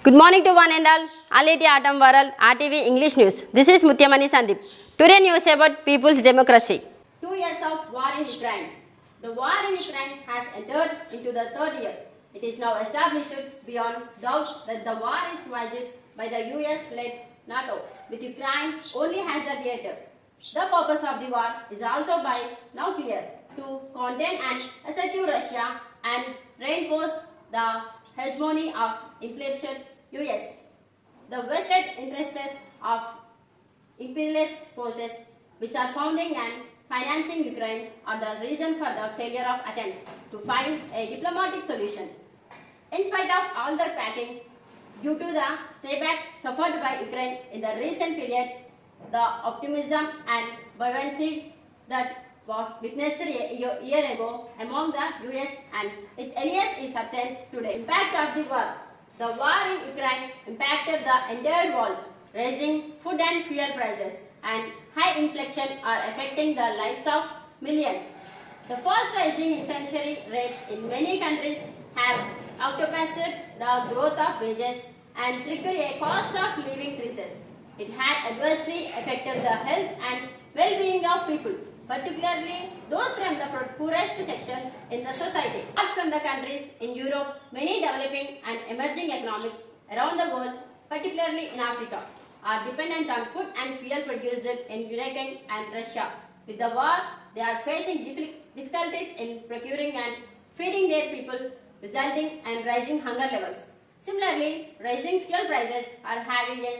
Good morning to one and all. Aleti Atam Varal, RTV English News. This is Mutyamani Sandip. Today news about people's democracy. 2 years of war in Ukraine. The war in Ukraine has entered into the third year. It is now established beyond doubt that the war is waged by the US-led NATO, with Ukraine only as the theater. The purpose of the war is also by now clear: to contain an assertive Russia and reinforce the hegemony of implicit US. The vested interests of imperialist forces which are founding and financing Ukraine are the reason for the failure of attempts to find a diplomatic solution. In spite of all the packing, due to the staybacks suffered by Ukraine in the recent periods, the optimism and buoyancy that was witnessed a year ago among the US and its allies is substance today. Impact of the war. The war in Ukraine impacted the entire world, raising food and fuel prices, and high inflation are affecting the lives of millions. The fast rising inflationary rates in many countries have outpaced the growth of wages and triggered a cost of living crisis. It had adversely affected the health and well-being of people, particularly those from the poorest sections in the society. Apart from the countries in Europe, many developing and emerging economies around the world, particularly in Africa, are dependent on food and fuel produced in Ukraine and Russia. With the war, they are facing difficulties in procuring and feeding their people, resulting in rising hunger levels. Similarly, rising fuel prices are having a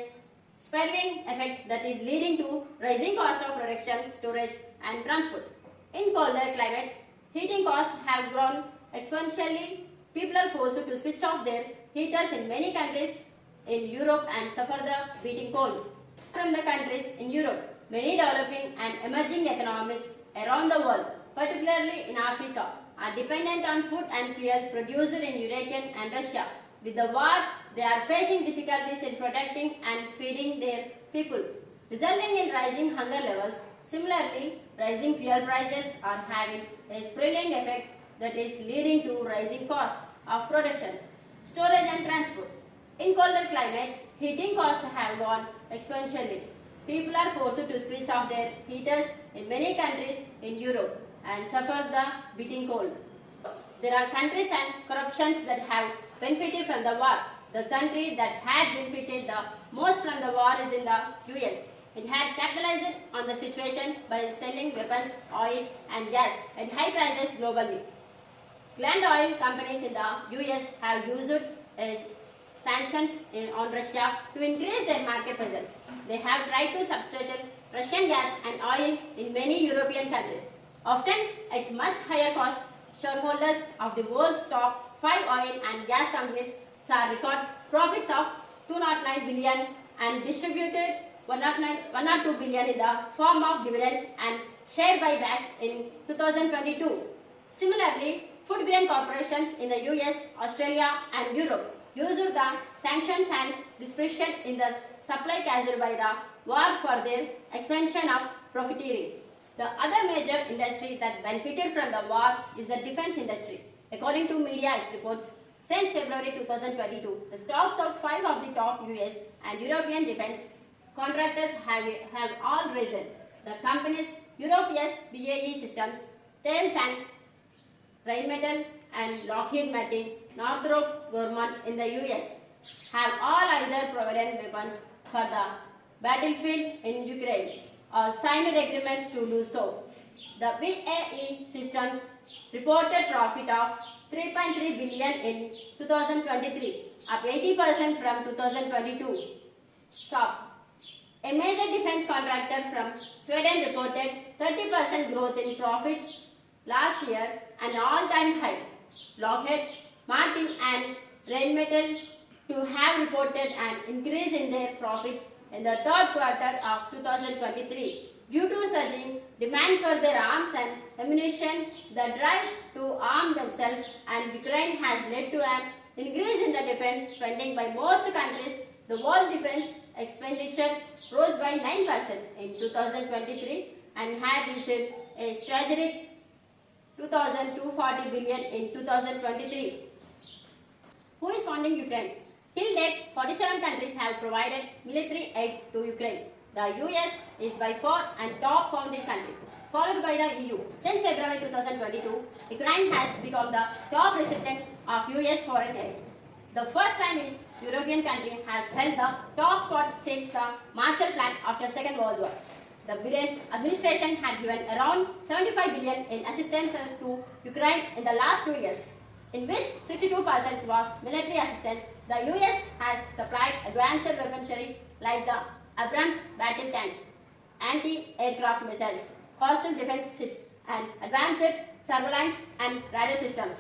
spiraling effect that is leading to rising cost of production, storage and transport. In colder climates, heating costs have grown exponentially. People are forced to switch off their heaters in many countries in Europe and suffer the beating cold. From the countries in Europe, many developing and emerging economies around the world, particularly in Africa, are dependent on food and fuel produced in Ukraine and Russia. With the war, they are facing difficulties in protecting and feeding their people, resulting in rising hunger levels. Similarly, rising fuel prices are having a spiraling effect that is leading to rising cost of production, storage and transport. In colder climates, heating costs have gone exponentially. People are forced to switch off their heaters in many countries in Europe and suffer the beating cold. There are countries and corruptions that have benefited from the war. The country that had benefited the most from the war is in the US. It had capitalized on the situation by selling weapons, oil and gas at high prices globally. Land oil companies in the US have used sanctions on Russia to increase their market presence. They have tried to substitute Russian gas and oil in many European countries, often at much higher cost. Shareholders of the world's top 5 oil and gas companies saw record profits of 209 billion and distributed 102 billion in the form of dividends and share buybacks in 2022. Similarly, food grain corporations in the US, Australia and Europe used the sanctions and disruption in the supply caused by the war for their expansion of profiteering. The other major industry that benefited from the war is the defense industry. According to media reports, since February 2022, the stocks of 5 of the top US and European defense contractors have all risen. The companies Europe's BAE Systems, Thales and Rheinmetall and Lockheed Martin, Northrop Grumman in the US have all either provided weapons for the battlefield in Ukraine or signed agreements to do so. The BAE Systems reported profit of 3.3 billion in 2023, up 80% from 2022. A major defense contractor from Sweden reported 30% growth in profits last year, an all-time high. Lockheed Martin and Rheinmetall to have reported an increase in their profits in the third quarter of 2023 due to surging demand for their arms and ammunition. The drive to arm themselves and Ukraine has led to an increase in the defense spending by most countries. The world defense expenditure rose by 9% in 2023 and had reached a strategic 2,240 billion in 2023. Who is funding Ukraine? Till date, 47 countries have provided military aid to Ukraine. The US is by far and top founding country, followed by the EU. Since February 2022, Ukraine has become the top recipient of US foreign aid. The first time in European country has held the top spot since the Marshall Plan after Second World War. The Biden administration had given around 75 billion in assistance to Ukraine in the last 2 years, in which 62% was military assistance. The US has supplied advanced weaponry like the Abrams battle tanks, anti-aircraft missiles, coastal defense ships, and advanced surveillance and radar systems.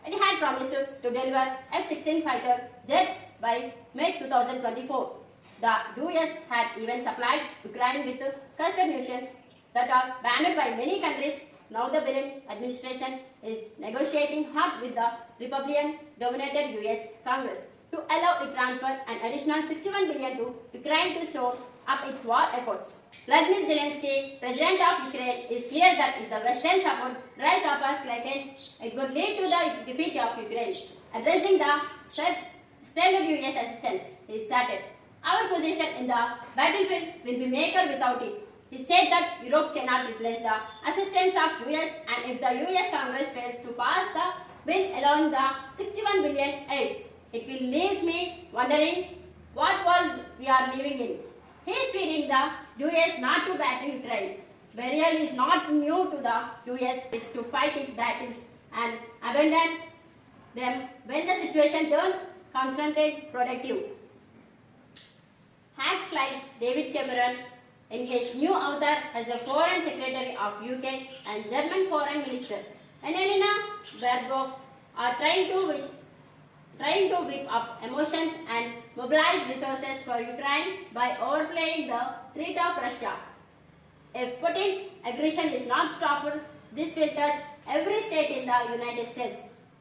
It had promised to deliver F-16 fighter jets by May 2024. The US had even supplied Ukraine with cluster munitions that are banned by many countries. Now the Biden administration is negotiating hard with the Republican-dominated US Congress to allow it transfer an additional 61 billion to Ukraine to shore up its war efforts. Vladimir Zelensky, president of Ukraine, is clear that if the Western support dries up as seconds, it would lead to the defeat of Ukraine. Addressing the stranded US assistance, he stated, "Our position in the battlefield will be make or without it." He said that Europe cannot replace the assistance of US, and if the US Congress fails to pass the bill allowing the 61 billion aid, it will leave me wondering what world we are living in. He is pleading the US not to battle Ukraine. Burial is not new to the US, is to fight its battles and abandon them when the situation turns counterproductive. Hacks like David Cameron in his new avatar as the Foreign Secretary of UK and German Foreign Minister Annalena Baerbock are trying to whip up emotions and mobilize resources for Ukraine by overplaying the threat of Russia. If Putin's aggression is not stopped, this will touch every state in the United States.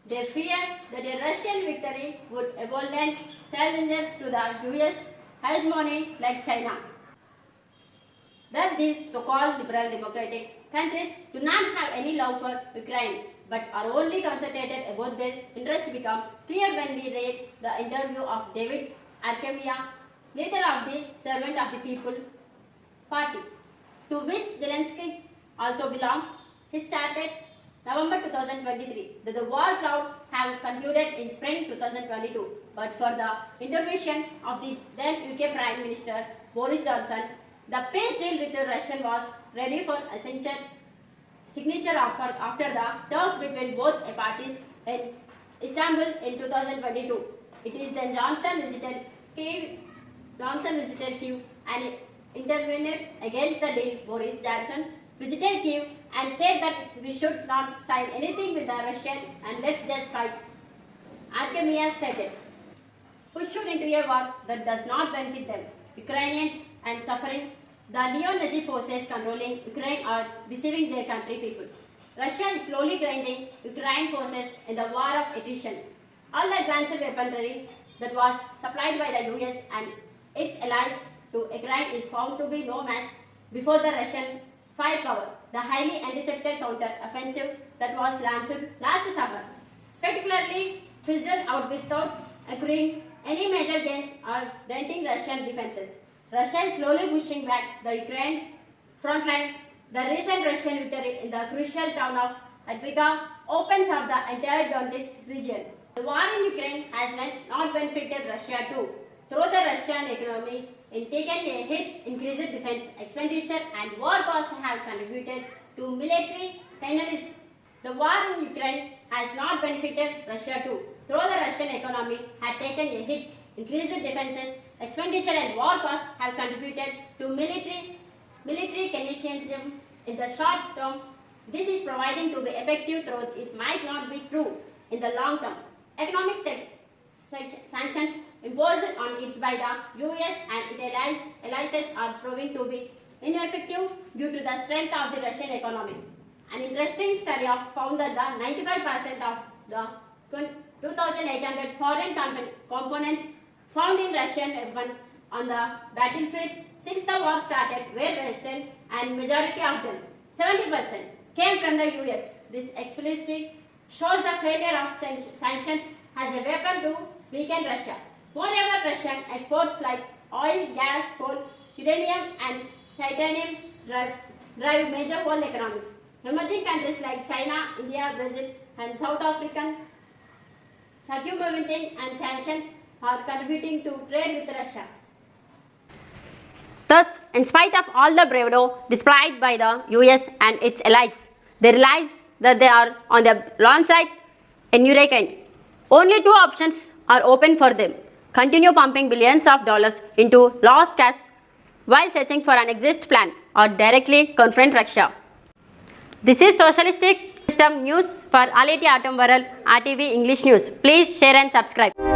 They fear that a Russian victory would embolden challengers to the US hegemony like China. That these so-called liberal democratic countries do not have any love for Ukraine but are only concentrated about their interest become clear when we read the interview of David Arkemia, leader of the Servant of the People party, to which Zelensky also belongs. He started November 2023 that the war cloud have concluded in spring 2022, but for the intervention of the then UK Prime Minister Boris Johnson, the peace deal with the Russia was ready for signature after the talks between both parties in Istanbul in 2022. It is then Johnson visited Kyiv and intervened against the deal. Boris Johnson visited Kyiv and said that we should not sign anything with the Russians and let's just fight. Arkemia stated, pushed into a war that does not benefit them, Ukrainians, and suffering. The neo-Nazi forces controlling Ukraine are deceiving their country people. Russia is slowly grinding Ukraine forces in the war of attrition. All the advanced weaponry that was supplied by the US and its allies to Ukraine is found to be no match before the Russian firepower. The highly anticipated counter-offensive that was launched last summer spectacularly fizzled out without accruing any major gains or denting Russian defenses. Russia is slowly pushing back the Ukraine front line. The recent Russian victory in the crucial town of Adviga opens up the entire Donetsk region. The war in Ukraine has not benefited Russia too, through the Russian economy in taking a hit, increased defense expenditure and war costs have contributed to military finalism. The war in Ukraine has not benefited Russia too, through the Russian economy had taken a hit, increased defenses expenditure and war costs have contributed to military kinetism in the short term. This is proving to be effective, though it might not be true in the long term. Economic sanctions imposed on it by the US and its allies are proving to be ineffective due to the strength of the Russian economy. An interesting study found that the 95% of the 2,800 foreign components found in Russian weapons on the battlefield since the war started were Western, and majority of them, 70%, came from the US. This explicitly shows the failure of sanctions as a weapon to weaken Russia. Moreover, Russian exports like oil, gas, coal, uranium and titanium drive major world economics. Emerging countries like China, India, Brazil and South African circumventing and sanctions are contributing to trade with Russia. Thus, in spite of all the bravado displayed by the US and its allies, they realize that they are on the launch side in hurricane. Only two options are open for them: continue pumping billions of dollars into lost cash while searching for an exit plan, or directly confront Russia. This is Socialistic System News for All India Atom World RTV English News. Please share and subscribe.